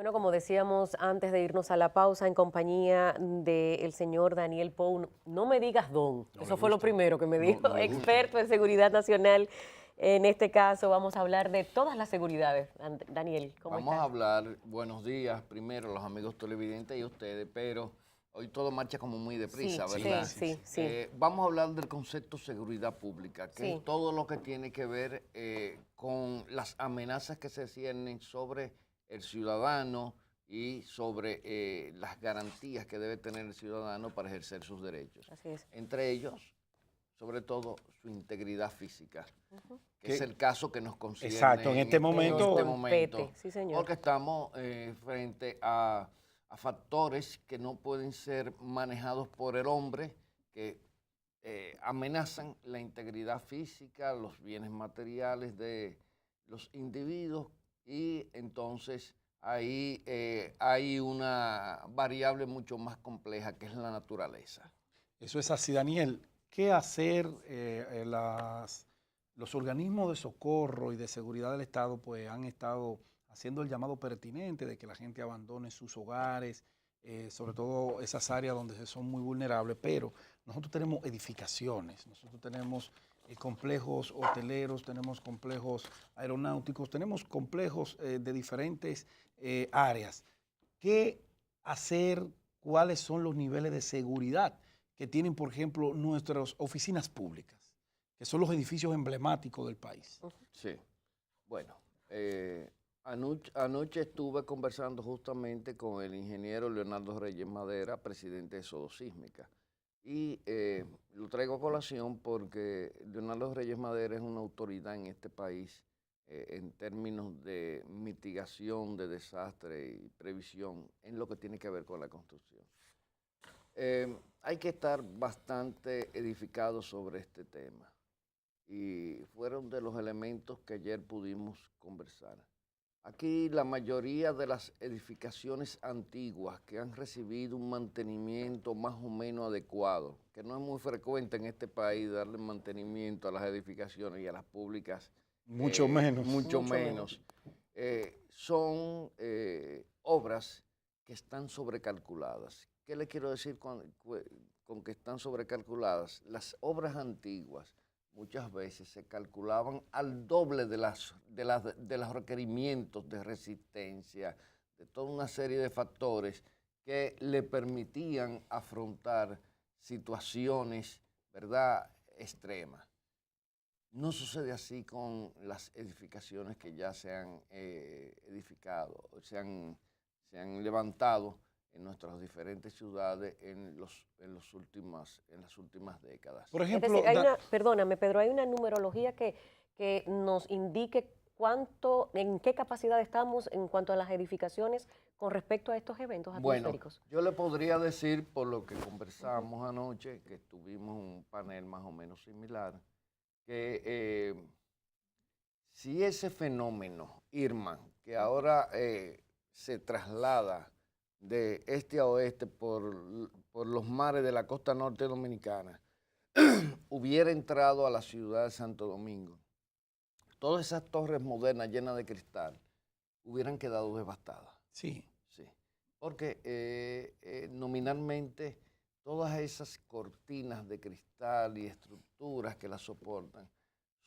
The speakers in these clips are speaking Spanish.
Bueno, como decíamos antes de irnos a la pausa, en compañía del señor Daniel Pou, no me digas don, No le eso fue lo gusta. primero que me No, dijo, no le gusta. experto en seguridad nacional. En este caso vamos a hablar de todas las seguridades. Daniel, ¿cómo Vamos a estás? hablar, buenos días primero a los amigos televidentes y a ustedes, pero hoy todo marcha como muy Sí, deprisa, Sí, ¿verdad? sí. Vamos a hablar del concepto seguridad pública, que Sí. es todo lo que tiene que ver con las amenazas que se ciernen sobre el ciudadano y sobre las garantías que debe tener el ciudadano para ejercer sus derechos. Así es. Entre ellos, sobre todo, su integridad física, que ¿Qué? es el caso que nos concierne Exacto, en este en momento. este Nos momento, compete, sí, señor. porque estamos frente a factores que no pueden ser manejados por el hombre, que amenazan la integridad física, los bienes materiales de los individuos, y entonces ahí hay una variable mucho más compleja que es la naturaleza. Eso es así, Daniel. ¿Qué hacer los organismos de socorro y de seguridad del Estado? Pues han estado haciendo el llamado pertinente de que la gente abandone sus hogares, sobre todo esas áreas donde son muy vulnerables, pero nosotros tenemos edificaciones, nosotros tenemos complejos hoteleros, tenemos complejos aeronáuticos, tenemos complejos de diferentes áreas. ¿Qué hacer? ¿Cuáles son los niveles de seguridad que tienen, por ejemplo, nuestras oficinas públicas, que son los edificios emblemáticos del país? Sí, bueno, anoche estuve conversando justamente con el ingeniero Leonardo Reyes Madera, presidente de Sodo Sísmica, y lo traigo a colación porque Leonardo Reyes Madera es una autoridad en este país en términos de mitigación de desastre y previsión en lo que tiene que ver con la construcción. Hay que estar bastante edificados sobre este tema y fueron de los elementos que ayer pudimos conversar. Aquí la mayoría de las edificaciones antiguas que han recibido un mantenimiento más o menos adecuado, que no es muy frecuente en este país darle mantenimiento a las edificaciones y a las públicas, Mucho menos. mucho menos, son obras que están sobrecalculadas. ¿Qué le quiero decir con que están sobrecalculadas? Las obras antiguas muchas veces se calculaban al doble de los requerimientos de resistencia, de toda una serie de factores que le permitían afrontar situaciones, ¿verdad?, extremas. No sucede así con las edificaciones que ya se han edificado, se han levantado en nuestras diferentes ciudades en las últimas décadas. Por Es ejemplo, decir, perdóname, Pedro, hay una numerología que nos indique en qué capacidad estamos en cuanto a las edificaciones con respecto a estos eventos atmosféricos. Bueno, yo le podría decir, por lo que conversamos anoche, que tuvimos un panel más o menos similar, que si ese fenómeno, Irma, que ahora se traslada de este a oeste por los mares de la costa norte dominicana, hubiera entrado a la ciudad de Santo Domingo, todas esas torres modernas llenas de cristal hubieran quedado devastadas. sí. Sí, porque nominalmente todas esas cortinas de cristal y estructuras que las soportan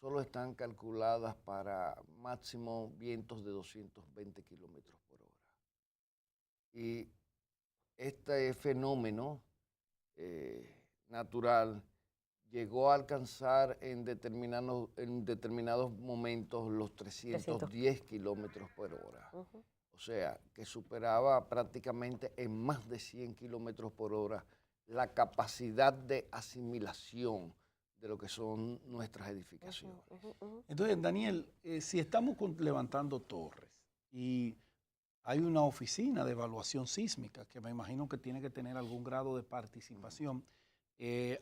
solo están calculadas para máximo vientos de 220 kilómetros por hora. Y este fenómeno natural llegó a alcanzar en determinados momentos los 310 kilómetros por hora. O sea, que superaba prácticamente en más de 100 kilómetros por hora la capacidad de asimilación de lo que son nuestras edificaciones. Entonces, Daniel, si estamos levantando torres y hay una oficina de evaluación sísmica que me imagino que tiene que tener algún grado de participación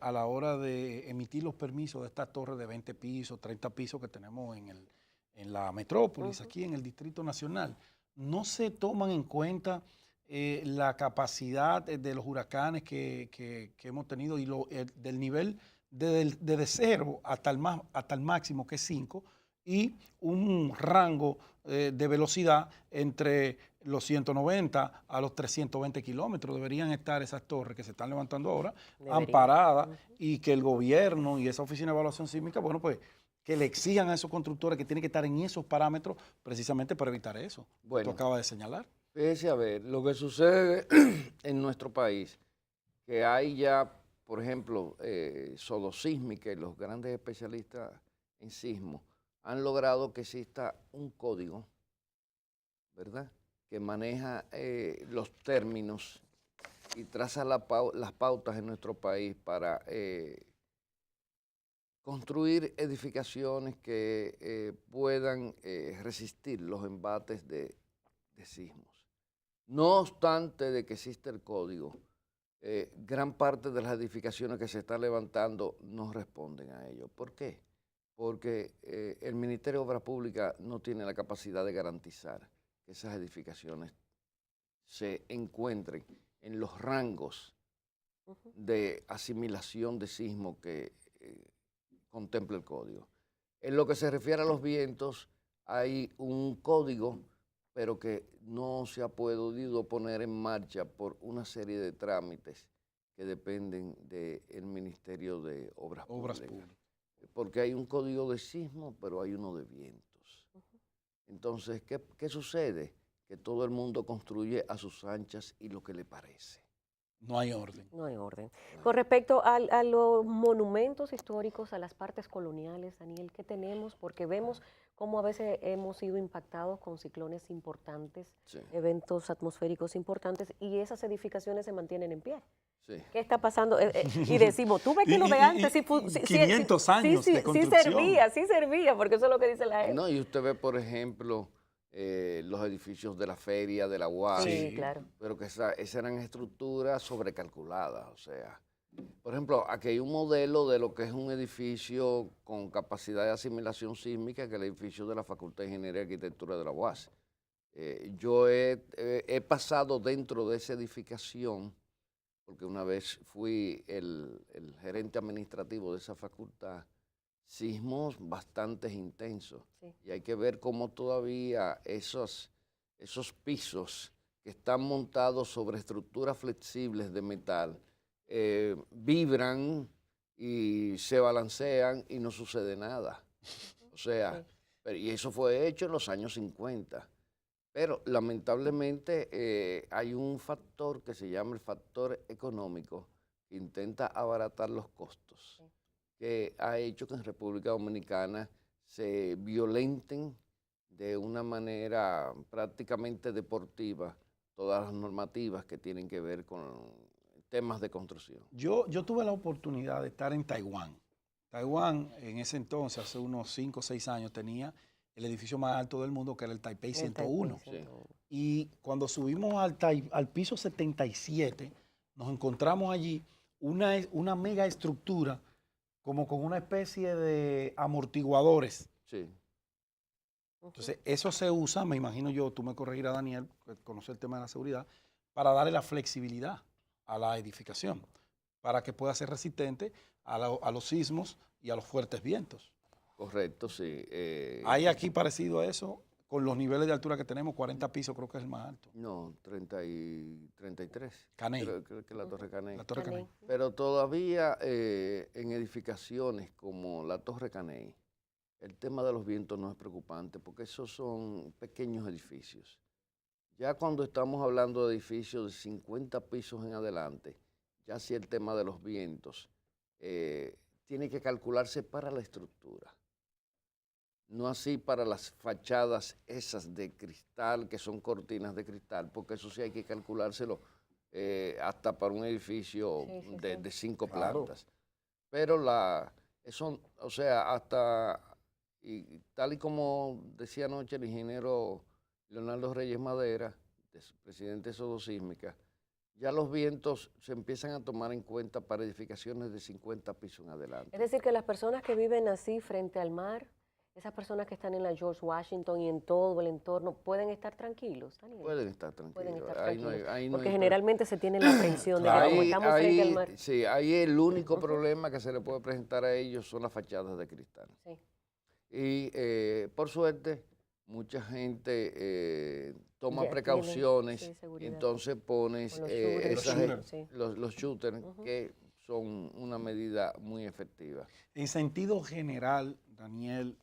a la hora de emitir los permisos de estas torres de 20 pisos, 30 pisos que tenemos en la metrópolis, aquí en el Distrito Nacional, ¿no se toman en cuenta la capacidad de los huracanes que hemos tenido y del nivel de cero hasta el máximo, que es 5, y un rango de velocidad entre los 190 a los 320 kilómetros. Deberían estar esas torres que se están levantando ahora, amparadas, y que el gobierno y esa oficina de evaluación sísmica, bueno, pues que le exijan a esos constructores que tienen que estar en esos parámetros precisamente para evitar eso. Bueno, tú acabas de señalar. Fíjese a ver, lo que sucede en nuestro país, que hay ya, por ejemplo, Sodosísmica y los grandes especialistas en sismo han logrado que exista un código, ¿verdad?, que maneja los términos y traza las pautas en nuestro país para construir edificaciones que puedan resistir los embates de sismos. No obstante de que existe el código, gran parte de las edificaciones que se están levantando no responden a ello. ¿Por qué? Porque el Ministerio de Obras Públicas no tiene la capacidad de garantizar que esas edificaciones se encuentren en los rangos de asimilación de sismo que contempla el código. En lo que se refiere a los vientos, hay un código, pero que no se ha podido poner en marcha por una serie de trámites que dependen del Ministerio de Obras Públicas. Porque hay un código de sismo, pero hay uno de vientos. Entonces, ¿qué sucede? Que todo el mundo construye a sus anchas y lo que le parece. No hay orden. No hay orden. Con respecto a los monumentos históricos, a las partes coloniales, Daniel, ¿qué tenemos? Porque vemos cómo a veces hemos sido impactados con ciclones importantes, sí, eventos atmosféricos importantes, y esas edificaciones se mantienen en pie. Sí. ¿Qué está pasando? Y decimos, tú ves que lo de antes, 500 años de construcción. Sí servía, porque eso es lo que dice la gente. No, y usted ve, por ejemplo, los edificios de la feria, de la UAS, sí, claro, pero que esas eran estructuras sobrecalculadas. O sea, por ejemplo, aquí hay un modelo de lo que es un edificio con capacidad de asimilación sísmica, que es el edificio de la Facultad de Ingeniería y Arquitectura de la UAS. Yo he pasado dentro de esa edificación, porque una vez fui el gerente administrativo de esa facultad, sismos bastante intensos. Sí. Y hay que ver cómo todavía esos pisos que están montados sobre estructuras flexibles de metal vibran y se balancean y no sucede nada. O sea, sí, y eso fue hecho en los años 50. Pero lamentablemente hay un factor que se llama el factor económico, que intenta abaratar los costos, sí, que ha hecho que en República Dominicana se violenten de una manera prácticamente deportiva todas las normativas que tienen que ver con temas de construcción. Yo tuve la oportunidad de estar en Taiwán. Taiwán en ese entonces, hace unos 5 o 6 años, tenía el edificio más alto del mundo, que era el Taipei 101. Sí. Y cuando subimos al piso 77, nos encontramos allí una mega estructura como con una especie de amortiguadores. Sí. Entonces, eso se usa, me imagino yo, tú me corregirás, Daniel, que conoce el tema de la seguridad, para darle la flexibilidad a la edificación, para que pueda ser resistente a los sismos y a los fuertes vientos. Correcto, sí. ¿Hay aquí parecido a eso? Con los niveles de altura que tenemos, 40 pisos creo que es el más alto. No, 33. Caney. Creo que la Torre Caney. La Torre Caney. Pero todavía en edificaciones como la Torre Caney, el tema de los vientos no es preocupante, porque esos son pequeños edificios. Ya cuando estamos hablando de edificios de 50 pisos en adelante, ya sí el tema de los vientos tiene que calcularse para la estructura. No así para las fachadas esas de cristal, que son cortinas de cristal, porque eso sí hay que calculárselo hasta para un edificio de 5 plantas. Pero eso, o sea, hasta, y tal y como decía anoche el ingeniero Leonardo Reyes Madera, presidente de Sodosísmica, ya los vientos se empiezan a tomar en cuenta para edificaciones de 50 pisos en adelante. Es decir, que las personas que viven así frente al mar, esas personas que están en la George Washington y en todo el entorno, ¿pueden estar tranquilos, Daniel? Pueden estar tranquilos. Pueden estar tranquilos. Ahí porque generalmente se tiene la aprensión de que como estamos frente al mar. Sí, ahí el único problema que se le puede presentar a ellos son las fachadas de cristal. Sí. Y por suerte, mucha gente toma Ya precauciones, tiene, sí, seguridad. entonces pones Con los shooters, sí. los shooters, que son una medida muy efectiva. En sentido general, Daniel,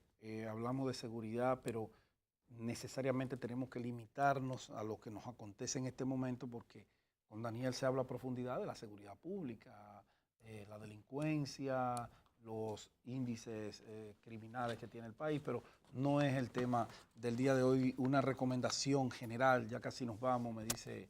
hablamos de seguridad, pero necesariamente tenemos que limitarnos a lo que nos acontece en este momento, porque con Daniel se habla a profundidad de la seguridad pública, la delincuencia, los índices criminales que tiene el país, pero no es el tema del día de hoy. Una recomendación general, ya casi nos vamos, me dice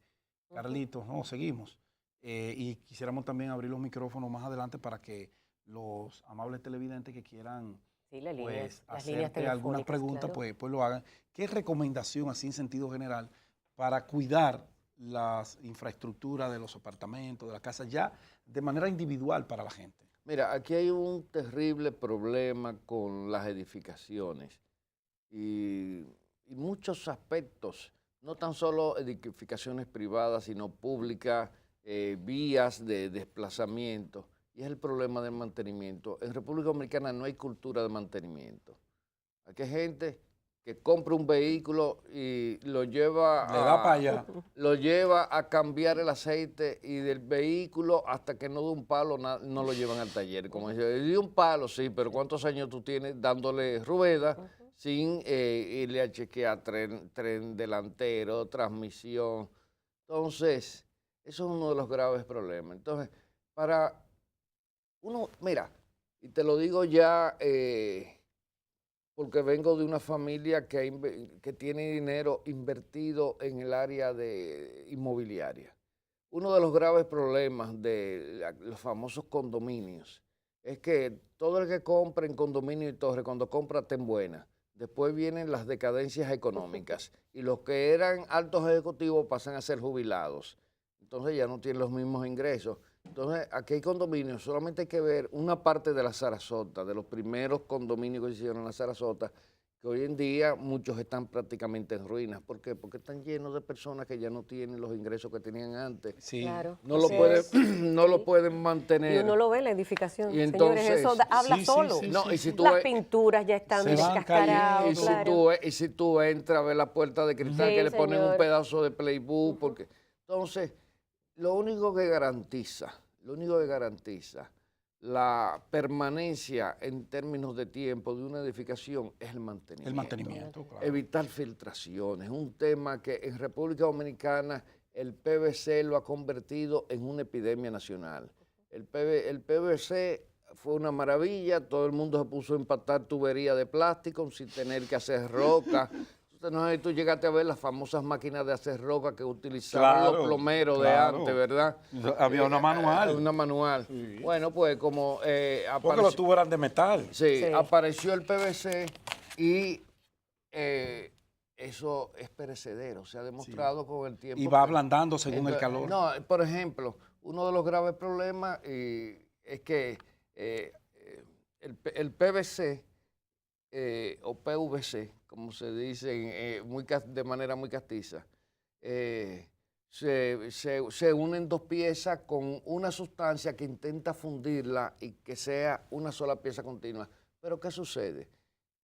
Carlitos, no, seguimos. Y quisiéramos también abrir los micrófonos más adelante para que los amables televidentes que quieran pues, hacerte algunas preguntas, claro, pues lo hagan. ¿Qué recomendación, así en sentido general, para cuidar las infraestructuras de los apartamentos, de las casas, ya de manera individual para la gente? Mira, aquí hay un terrible problema con las edificaciones y muchos aspectos, no tan solo edificaciones privadas, sino públicas, vías de desplazamiento, y es el problema del mantenimiento. En República Dominicana no hay cultura de mantenimiento. Aquí hay gente que compra un vehículo y lo lleva lo lleva a cambiar el aceite, y del vehículo hasta que no dé un palo no lo llevan al taller. Como dice, de un palo sí, pero ¿cuántos años tú tienes dándole rueda sin irle a chequear tren delantero, transmisión? Entonces, eso es uno de los graves problemas. Entonces, para uno, mira, y te lo digo ya, porque vengo de una familia que tiene dinero invertido en el área de inmobiliaria. Uno de los graves problemas de los famosos condominios es que todo el que compra en condominio y torre, cuando compra, ten buena. Después vienen las decadencias económicas y los que eran altos ejecutivos pasan a ser jubilados. Entonces ya no tienen los mismos ingresos. Entonces, aquí hay condominios, solamente hay que ver una parte de la Sarasota, de los primeros condominios que se hicieron en la Sarasota, que hoy en día muchos están prácticamente en ruinas. ¿Por qué? Porque están llenos de personas que ya no tienen los ingresos que tenían antes. Sí. Claro. No lo pueden mantener. Y uno lo ve en la edificación. Y entonces, señores, eso habla solo. No, y si tú las pinturas ya están descascaradas. Y si tú entras a ver la puerta de cristal, que le ponen un pedazo de playbook, porque entonces lo único que garantiza la permanencia en términos de tiempo de una edificación es el mantenimiento. El mantenimiento, claro. Evitar filtraciones, un tema que en República Dominicana el PVC lo ha convertido en una epidemia nacional. El PVC fue una maravilla, todo el mundo se puso a empatar tubería de plástico sin tener que hacer roca. No sé si tú llegaste a ver las famosas máquinas de hacer roca que utilizaban los plomeros de antes, ¿verdad? Había una manual. Una manual. Sí. Bueno, pues como apareció... Porque los tubos eran de metal. Sí, apareció el PVC y eso es perecedero. Se ha demostrado con el tiempo. Y va ablandando según el calor. No, por ejemplo, uno de los graves problemas es que el PVC o PVC, como se dice de manera muy castiza, se unen dos piezas con una sustancia que intenta fundirla y que sea una sola pieza continua. Pero ¿qué sucede?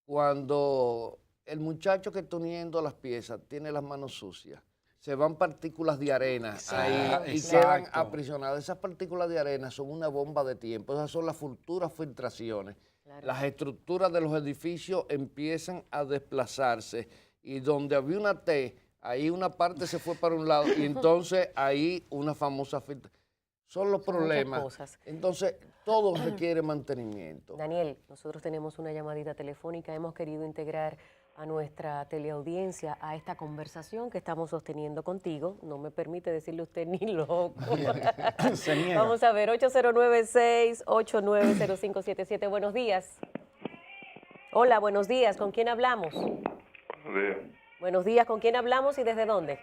Cuando el muchacho que está uniendo las piezas tiene las manos sucias, se van partículas de arena ahí y quedan aprisionadas. Esas partículas de arena son una bomba de tiempo. Esas son las futuras filtraciones. Claro. Las estructuras de los edificios empiezan a desplazarse y donde había una T, ahí una parte se fue para un lado y entonces ahí una famosa filtración. Son los problemas. Entonces, todo requiere mantenimiento. Daniel, nosotros tenemos una llamadita telefónica. Hemos querido integrar a nuestra teleaudiencia a esta conversación que estamos sosteniendo contigo. No me permite decirle usted ni loco. Vamos a ver, 809-689-0577. Buenos días. Hola, buenos días. ¿Con quién hablamos? Buenos días. Buenos días. ¿Con quién hablamos y desde dónde?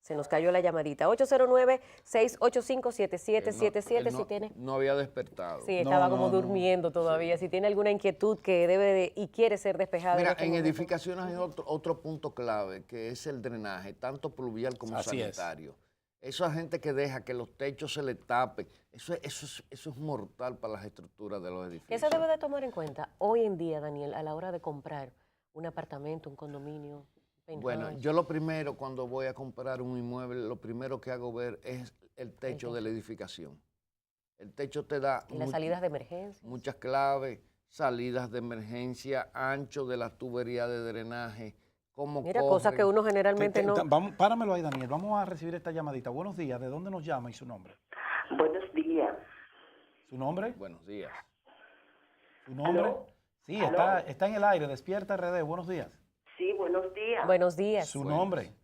Se nos cayó la llamadita. 809-685-7777. Si tiene... No había despertado. Sí, estaba como durmiendo todavía. Sí. Si tiene alguna inquietud que debe y quiere ser despejada. Mira, en edificaciones hay otro punto clave, que es el drenaje, tanto pluvial como sanitario. Esa gente que deja que los techos se le tapen, eso es mortal para las estructuras de los edificios. ¿Qué se debe de tomar en cuenta hoy en día, Daniel, a la hora de comprar un apartamento, un condominio? Bueno, yo lo primero, cuando voy a comprar un inmueble, lo primero que hago ver es el techo de la edificación. El techo te da las salidas de emergencia. Muchas claves, salidas de emergencia, ancho de la tubería de drenaje, cómo Mira, cosas que uno generalmente no... Vamos, páramelo ahí, Daniel. Vamos a recibir esta llamadita. Buenos días. ¿De dónde nos llama y su nombre? Buenos días. ¿Su nombre? Buenos días. ¿Su nombre? ¿Aló? Sí, ¿Aló? está en el aire. Despierta RD. Buenos días. Sí, buenos días. Buenos días. ¿Su nombre?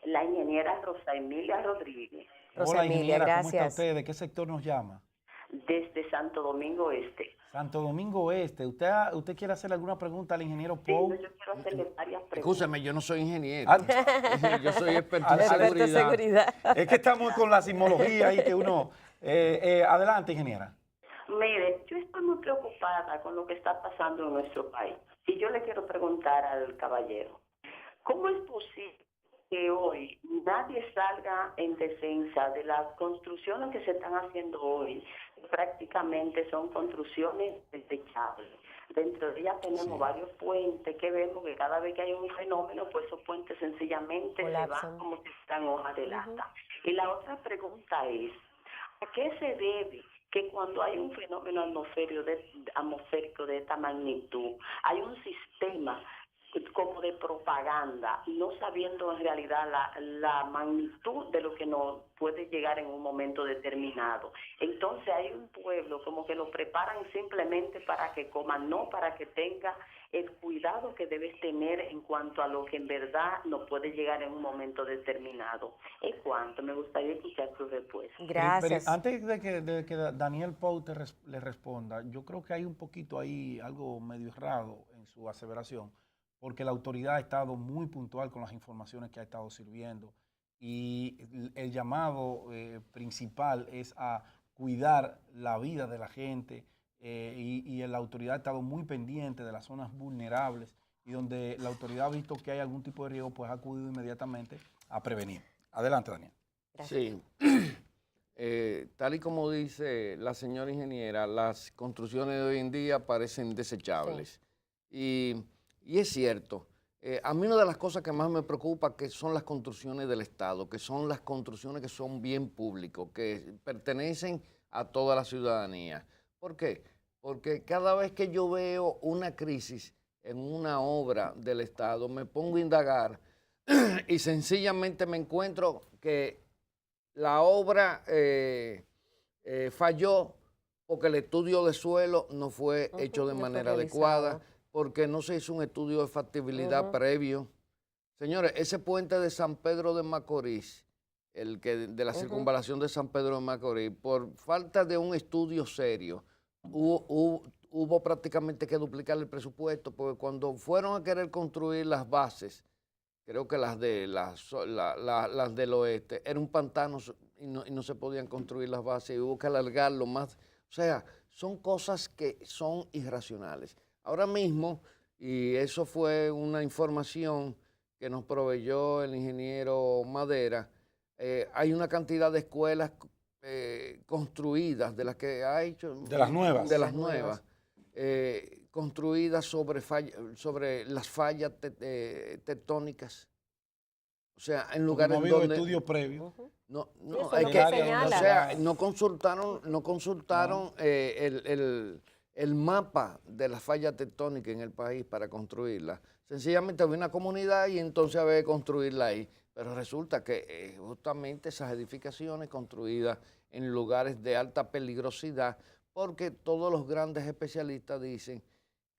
La ingeniera Rosa Emilia Rodríguez, Rosa Hola, Emilia, ingeniera. ¿Cómo está gracias. usted? ¿De qué sector nos llama? desde Santo Domingo Este. Santo Domingo Este. ¿Usted quiere hacerle alguna pregunta al ingeniero Sí, Pou? yo quiero hacerle varias preguntas. Escúcheme, yo no soy ingeniero. Ah, Yo soy experto en Experto en seguridad. seguridad. Es que estamos con la sismología ahí que uno... adelante, ingeniera. Mire, yo estoy muy preocupada con lo que está pasando en nuestro país. Y yo le quiero preguntar al caballero, ¿cómo es posible que hoy nadie salga en defensa de las construcciones que se están haciendo hoy? Prácticamente son construcciones desechables. Dentro de ellas tenemos varios puentes que vemos que cada vez que hay un fenómeno, pues esos puentes sencillamente se van como si fueran hojas de lata. Y la otra pregunta es, ¿a qué se debe que cuando hay un fenómeno atmosférico de esta magnitud, hay un sistema como de propaganda, no sabiendo en realidad la magnitud de lo que nos puede llegar en un momento determinado? Entonces hay un pueblo como que lo preparan simplemente para que coma, no para que tenga el cuidado que debes tener en cuanto a lo que en verdad nos puede llegar en un momento determinado. En cuanto, me gustaría escuchar tu respuesta. Gracias. Pero antes de que Daniel Pou le responda, yo creo que hay un poquito ahí algo medio errado en su aseveración, porque la autoridad ha estado muy puntual con las informaciones que ha estado sirviendo y el llamado principal es a cuidar la vida de la gente y la autoridad ha estado muy pendiente de las zonas vulnerables y donde la autoridad ha visto que hay algún tipo de riesgo, pues ha acudido inmediatamente a prevenir. Adelante, Daniel. Gracias. Sí. Tal y como dice la señora ingeniera, las construcciones de hoy en día parecen desechables. Sí. Y es cierto. A mí una de las cosas que más me preocupa que son las construcciones del Estado, que son las construcciones que son bien públicos, que pertenecen a toda la ciudadanía. ¿Por qué? Porque cada vez que yo veo una crisis en una obra del Estado, me pongo a indagar y sencillamente me encuentro que la obra falló porque el estudio de suelo no fue hecho de manera adecuada, porque no se hizo un estudio de factibilidad previo. Señores, ese puente de San Pedro de Macorís, el que de la circunvalación de San Pedro de Macorís, por falta de un estudio serio, hubo prácticamente que duplicar el presupuesto, porque cuando fueron a querer construir las bases, creo que las del oeste, era un pantano y no se podían construir las bases y hubo que alargarlo más. O sea, son cosas que son irracionales. Ahora mismo, y eso fue una información que nos proveyó el ingeniero Madera, hay una cantidad de escuelas construidas, de las que ha hecho... De las nuevas. De las nuevas. Construidas sobre las fallas tectónicas. O sea, en lugares donde... No ha habido donde... estudio previo. No, es que señala. o sea, no consultaron el mapa de la falla tectónica en el país para construirla. Sencillamente había una comunidad y entonces había que construirla ahí. Pero resulta que justamente esas edificaciones construidas en lugares de alta peligrosidad, porque todos los grandes especialistas dicen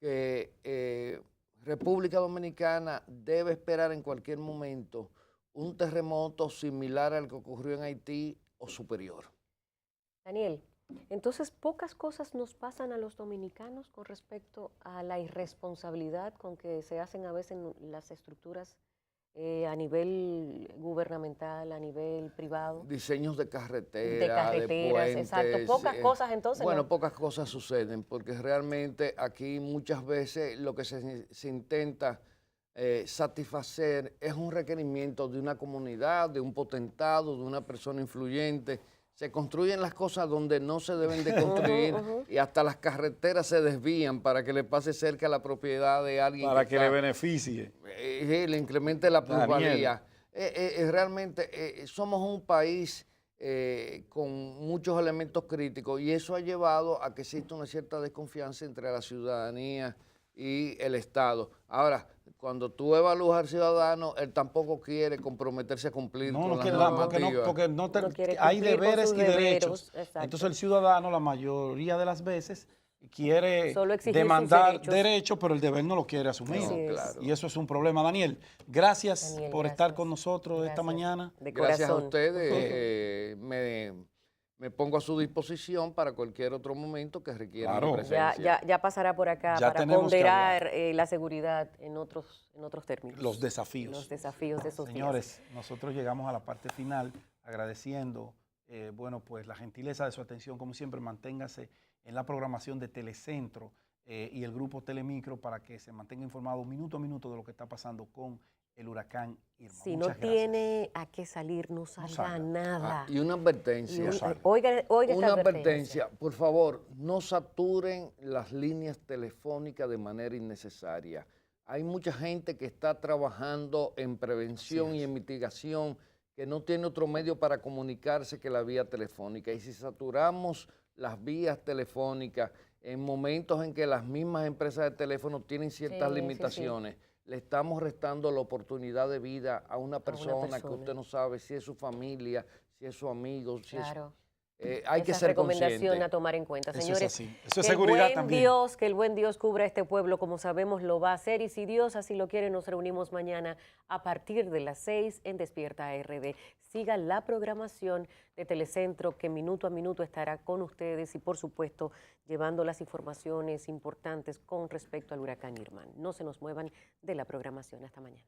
que República Dominicana debe esperar en cualquier momento un terremoto similar al que ocurrió en Haití o superior. Daniel, entonces pocas cosas nos pasan a los dominicanos con respecto a la irresponsabilidad con que se hacen a veces las estructuras a nivel gubernamental, a nivel privado. Diseños de carreteras, de carreteras, puentes, exacto. Pocas cosas entonces. Bueno, ¿no? Pocas cosas suceden porque realmente aquí muchas veces lo que se intenta satisfacer es un requerimiento de una comunidad, de un potentado, de una persona influyente. Se construyen las cosas donde no se deben de construir y hasta las carreteras se desvían para que le pase cerca a la propiedad de alguien. Para que le beneficie. Le incremente la plusvalía. Realmente somos un país con muchos elementos críticos y eso ha llevado a que exista una cierta desconfianza entre la ciudadanía y el Estado. Ahora, cuando tú evalúas al ciudadano, él tampoco quiere comprometerse a cumplir con las normativas. Porque hay deberes y derechos. Entonces el ciudadano la mayoría de las veces quiere demandar derechos, pero el deber no lo quiere asumir. Claro. Y eso es un problema. Daniel, gracias por estar con nosotros esta mañana. Gracias a ustedes. Me pongo a su disposición para cualquier otro momento que requiera mi presencia. Ya pasará por acá para ponderar la seguridad en otros términos. Los desafíos. Los desafíos de esos Señores, días. nosotros llegamos a la parte final agradeciendo pues la gentileza de su atención. Como siempre, manténgase en la programación de Telecentro y el grupo Telemicro para que se mantenga informado minuto a minuto de lo que está pasando con el huracán Irma. Si no tiene a qué salir, no salga nada. Y una advertencia. Oiga una advertencia. Por favor, no saturen las líneas telefónicas de manera innecesaria. Hay mucha gente que está trabajando en prevención y en mitigación que no tiene otro medio para comunicarse que la vía telefónica. Y si saturamos las vías telefónicas en momentos en que las mismas empresas de teléfono tienen ciertas limitaciones, le estamos restando la oportunidad de vida a una persona que usted no sabe si es su familia, si es su amigo, si hay que ser consciente. Recomendación a tomar en cuenta, señores. Eso es seguridad también. Que el buen Dios cubra a este pueblo, como sabemos lo va a hacer, y si Dios así lo quiere, nos reunimos mañana a partir de las 6 en Despierta RD. Siga la programación de Telecentro, que minuto a minuto estará con ustedes y, por supuesto, llevando las informaciones importantes con respecto al huracán Irma. No se nos muevan de la programación. Hasta mañana.